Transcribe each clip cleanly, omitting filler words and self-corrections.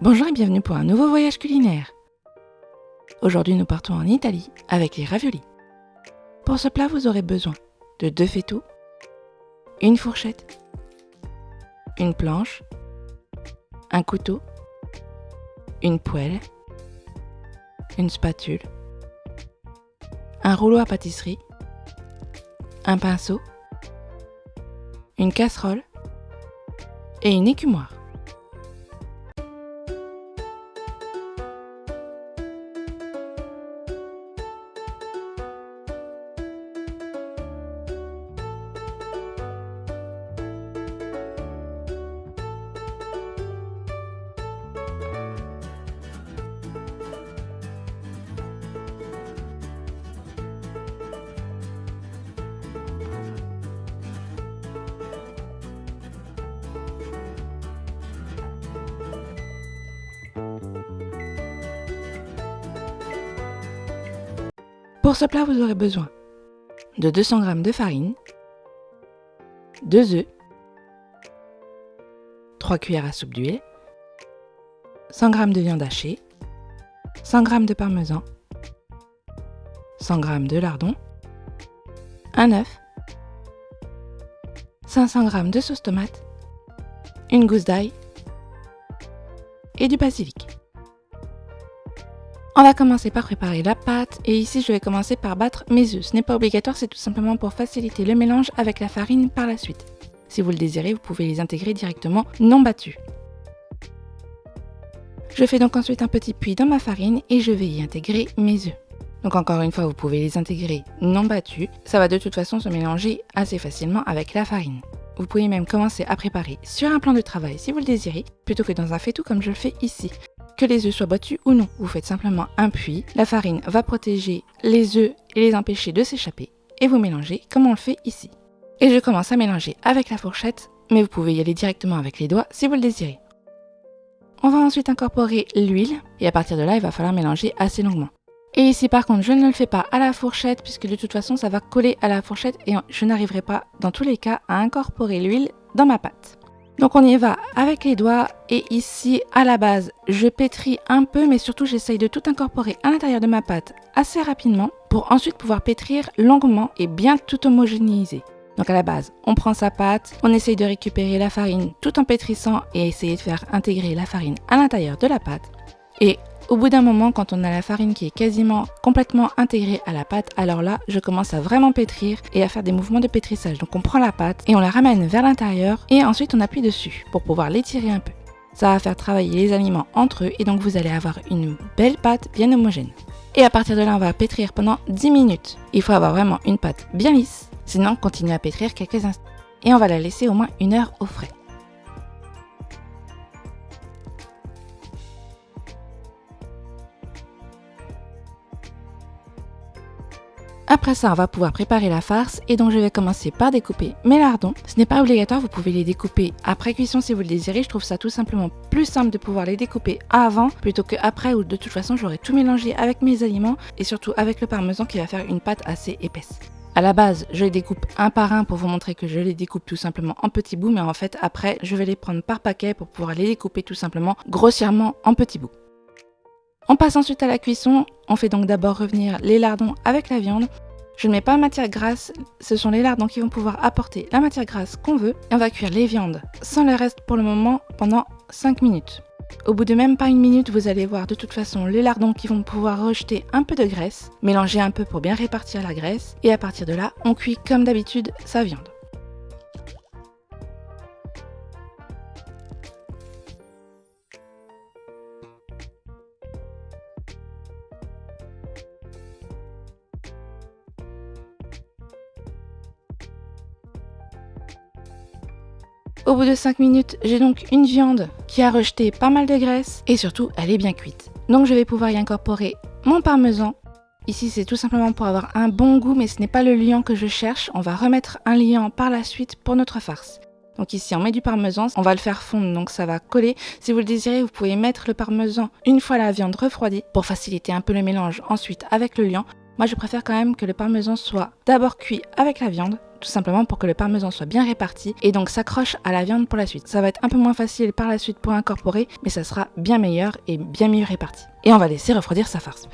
Bonjour et bienvenue pour un nouveau voyage culinaire. Aujourd'hui nous partons en Italie avec les raviolis. Pour ce plat vous aurez besoin de 2 fettuc, une fourchette, une planche, un couteau, une poêle, une spatule, un rouleau à pâtisserie, un pinceau, une casserole et une écumoire. Pour ce plat, vous aurez besoin de 200 g de farine, 2 œufs, 3 cuillères à soupe d'huile, 100 g de viande hachée, 100 g de parmesan, 100 g de lardon, un œuf, 500 g de sauce tomate, une gousse d'ail et du basilic. On va commencer par préparer la pâte et ici je vais commencer par battre mes œufs. Ce n'est pas obligatoire, c'est tout simplement pour faciliter le mélange avec la farine par la suite. Si vous le désirez, vous pouvez les intégrer directement non battus. Je fais donc ensuite un petit puits dans ma farine et je vais y intégrer mes œufs. Donc encore une fois, vous pouvez les intégrer non battus. Ça va de toute façon se mélanger assez facilement avec la farine. Vous pouvez même commencer à préparer sur un plan de travail si vous le désirez, plutôt que dans un faitout comme je le fais ici. Que les œufs soient battus ou non, vous faites simplement un puits, la farine va protéger les œufs et les empêcher de s'échapper, et vous mélangez comme on le fait ici. Et je commence à mélanger avec la fourchette, mais vous pouvez y aller directement avec les doigts si vous le désirez. On va ensuite incorporer l'huile, et à partir de là, il va falloir mélanger assez longuement. Et ici par contre, je ne le fais pas à la fourchette, puisque de toute façon, ça va coller à la fourchette, et je n'arriverai pas, dans tous les cas, à incorporer l'huile dans ma pâte. Donc on y va avec les doigts et ici à la base je pétris un peu mais surtout j'essaye de tout incorporer à l'intérieur de ma pâte assez rapidement pour ensuite pouvoir pétrir longuement et bien tout homogénéiser. Donc à la base on prend sa pâte, on essaye de récupérer la farine tout en pétrissant et essayer de faire intégrer la farine à l'intérieur de la pâte. Et au bout d'un moment, quand on a la farine qui est quasiment complètement intégrée à la pâte, alors là, je commence à vraiment pétrir et à faire des mouvements de pétrissage. Donc on prend la pâte et on la ramène vers l'intérieur et ensuite on appuie dessus pour pouvoir l'étirer un peu. Ça va faire travailler les aliments entre eux et donc vous allez avoir une belle pâte bien homogène. Et à partir de là, on va pétrir pendant 10 minutes. Il faut avoir vraiment une pâte bien lisse, sinon continuez à pétrir quelques instants. Et on va la laisser au moins 1 heure au frais. Après ça, on va pouvoir préparer la farce et donc je vais commencer par découper mes lardons. Ce n'est pas obligatoire, vous pouvez les découper après cuisson si vous le désirez. Je trouve ça tout simplement plus simple de pouvoir les découper avant plutôt qu'après où de toute façon j'aurai tout mélangé avec mes aliments et surtout avec le parmesan qui va faire une pâte assez épaisse. À la base, je les découpe un par un pour vous montrer que je les découpe tout simplement en petits bouts, mais en fait après je vais les prendre par paquet pour pouvoir les découper tout simplement grossièrement en petits bouts. On passe ensuite à la cuisson, on fait donc d'abord revenir les lardons avec la viande. Je ne mets pas matière grasse, ce sont les lardons qui vont pouvoir apporter la matière grasse qu'on veut. Et on va cuire les viandes sans le reste pour le moment pendant 5 minutes. Au bout de même pas 1 minute, vous allez voir de toute façon les lardons qui vont pouvoir rejeter un peu de graisse, mélanger un peu pour bien répartir la graisse. Et à partir de là, on cuit comme d'habitude sa viande. Au bout de 5 minutes, j'ai donc une viande qui a rejeté pas mal de graisse et surtout elle est bien cuite. Donc je vais pouvoir y incorporer mon parmesan. Ici c'est tout simplement pour avoir un bon goût mais ce n'est pas le liant que je cherche. On va remettre un liant par la suite pour notre farce. Donc ici on met du parmesan, on va le faire fondre donc ça va coller. Si vous le désirez, vous pouvez mettre le parmesan une fois la viande refroidie pour faciliter un peu le mélange ensuite avec le liant. Moi je préfère quand même que le parmesan soit d'abord cuit avec la viande, tout simplement pour que le parmesan soit bien réparti et donc s'accroche à la viande pour la suite. Ça va être un peu moins facile par la suite pour incorporer, mais ça sera bien meilleur et bien mieux réparti. Et on va laisser refroidir sa farce.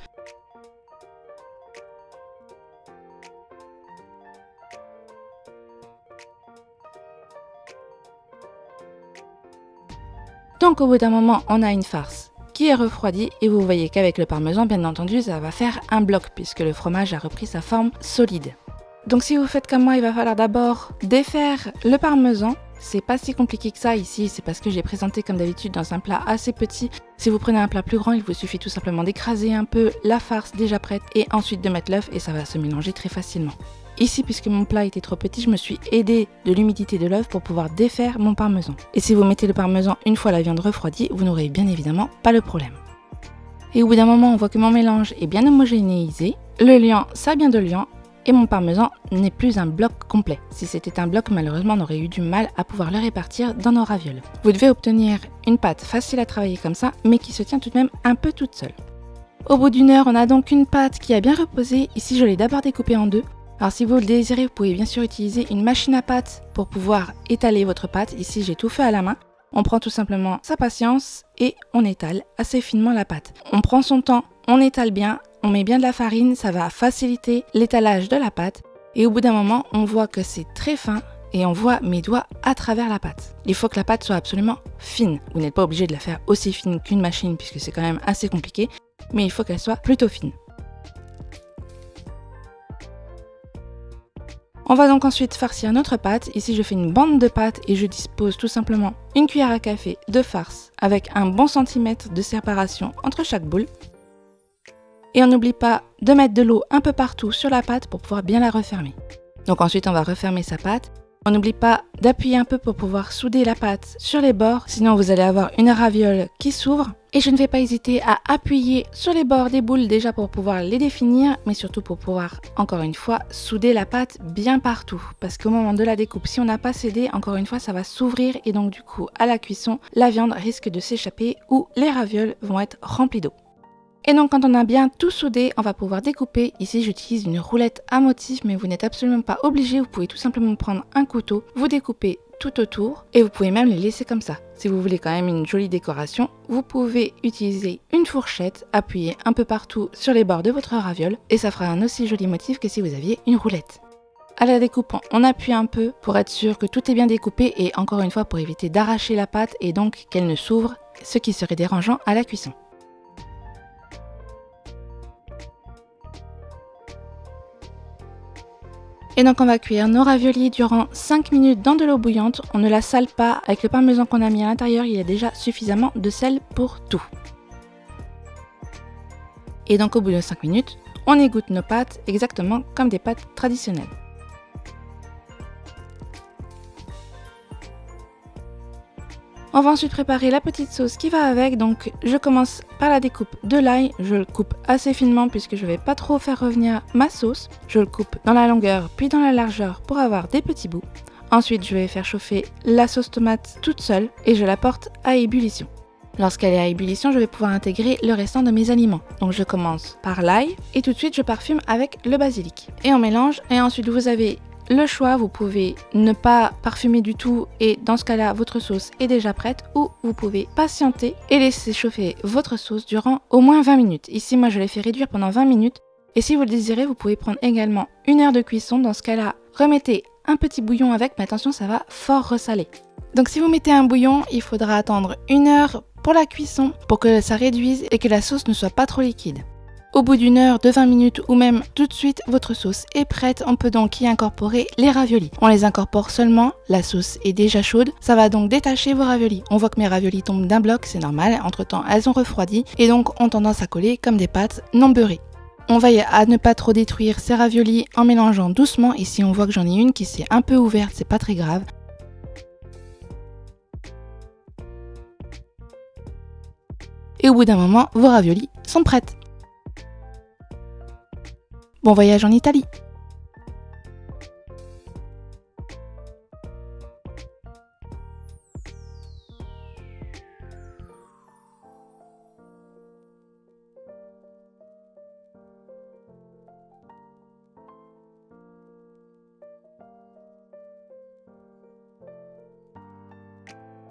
Donc au bout d'un moment, on a une farce qui est refroidie et vous voyez qu'avec le parmesan, bien entendu, ça va faire un bloc puisque le fromage a repris sa forme solide. Donc si vous faites comme moi, il va falloir d'abord défaire le parmesan. C'est pas si compliqué que ça ici, c'est parce que j'ai présenté comme d'habitude dans un plat assez petit. Si vous prenez un plat plus grand, il vous suffit tout simplement d'écraser un peu la farce déjà prête et ensuite de mettre l'œuf et ça va se mélanger très facilement. Ici, puisque mon plat était trop petit, je me suis aidée de l'humidité de l'œuf pour pouvoir défaire mon parmesan. Et si vous mettez le parmesan une fois la viande refroidie, vous n'aurez bien évidemment pas le problème. Et au bout d'un moment, on voit que mon mélange est bien homogénéisé, le liant, ça vient de liant, et mon parmesan n'est plus un bloc complet. Si c'était un bloc, malheureusement, on aurait eu du mal à pouvoir le répartir dans nos ravioles. Vous devez obtenir une pâte facile à travailler comme ça, mais qui se tient tout de même un peu toute seule. Au bout d'une heure, on a donc une pâte qui a bien reposé. Ici, je l'ai d'abord découpée en deux. Alors si vous le désirez, vous pouvez bien sûr utiliser une machine à pâte pour pouvoir étaler votre pâte. Ici, j'ai tout fait à la main. On prend tout simplement sa patience et on étale assez finement la pâte. On prend son temps, on étale bien, on met bien de la farine, ça va faciliter l'étalage de la pâte. Et au bout d'un moment, on voit que c'est très fin et on voit mes doigts à travers la pâte. Il faut que la pâte soit absolument fine. Vous n'êtes pas obligé de la faire aussi fine qu'une machine puisque c'est quand même assez compliqué, mais il faut qu'elle soit plutôt fine. On va donc ensuite farcir notre pâte. Ici, je fais une bande de pâte et je dispose tout simplement une cuillère à café de farce avec un bon centimètre de séparation entre chaque boule. Et on n'oublie pas de mettre de l'eau un peu partout sur la pâte pour pouvoir bien la refermer. Donc ensuite, on va refermer sa pâte. On n'oublie pas d'appuyer un peu pour pouvoir souder la pâte sur les bords, sinon vous allez avoir une raviole qui s'ouvre. Et je ne vais pas hésiter à appuyer sur les bords des boules déjà pour pouvoir les définir, mais surtout pour pouvoir, encore une fois, souder la pâte bien partout. Parce qu'au moment de la découpe, si on n'a pas cédé, encore une fois, ça va s'ouvrir et donc du coup, à la cuisson, la viande risque de s'échapper ou les ravioles vont être remplies d'eau. Et donc quand on a bien tout soudé, on va pouvoir découper. Ici j'utilise une roulette à motif, mais vous n'êtes absolument pas obligé, vous pouvez tout simplement prendre un couteau, vous découpez tout autour et vous pouvez même les laisser comme ça. Si vous voulez quand même une jolie décoration, vous pouvez utiliser une fourchette, appuyer un peu partout sur les bords de votre raviole et ça fera un aussi joli motif que si vous aviez une roulette. À la découpe, on appuie un peu pour être sûr que tout est bien découpé et encore une fois pour éviter d'arracher la pâte et donc qu'elle ne s'ouvre, ce qui serait dérangeant à la cuisson. Et donc on va cuire nos raviolis durant 5 minutes dans de l'eau bouillante. On ne la sale pas, avec le parmesan qu'on a mis à l'intérieur, il y a déjà suffisamment de sel pour tout. Et donc au bout de 5 minutes, on égoutte nos pâtes exactement comme des pâtes traditionnelles. On va ensuite préparer la petite sauce qui va avec, donc je commence par la découpe de l'ail, je le coupe assez finement puisque je ne vais pas trop faire revenir ma sauce. Je le coupe dans la longueur puis dans la largeur pour avoir des petits bouts. Ensuite je vais faire chauffer la sauce tomate toute seule et je la porte à ébullition. Lorsqu'elle est à ébullition, je vais pouvoir intégrer le restant de mes aliments. Donc je commence par l'ail et tout de suite je parfume avec le basilic. Et on mélange et ensuite vous avez le choix, vous pouvez ne pas parfumer du tout et dans ce cas-là, votre sauce est déjà prête ou vous pouvez patienter et laisser chauffer votre sauce durant au moins 20 minutes. Ici, moi, je l'ai fait réduire pendant 20 minutes et si vous le désirez, vous pouvez prendre également 1 heure de cuisson. Dans ce cas-là, remettez un petit bouillon avec, mais attention, ça va fort ressaler. Donc si vous mettez un bouillon, il faudra attendre 1 heure pour la cuisson pour que ça réduise et que la sauce ne soit pas trop liquide. Au bout d'1 heure, de 20 minutes ou même tout de suite, votre sauce est prête. On peut donc y incorporer les raviolis. On les incorpore seulement, la sauce est déjà chaude. Ça va donc détacher vos raviolis. On voit que mes raviolis tombent d'un bloc, c'est normal. Entre temps, elles ont refroidi et donc ont tendance à coller comme des pâtes non beurrées. On veille à ne pas trop détruire ces raviolis en mélangeant doucement. Ici, on voit que j'en ai une qui s'est un peu ouverte, c'est pas très grave. Et au bout d'un moment, vos raviolis sont prêtes. Bon voyage en Italie!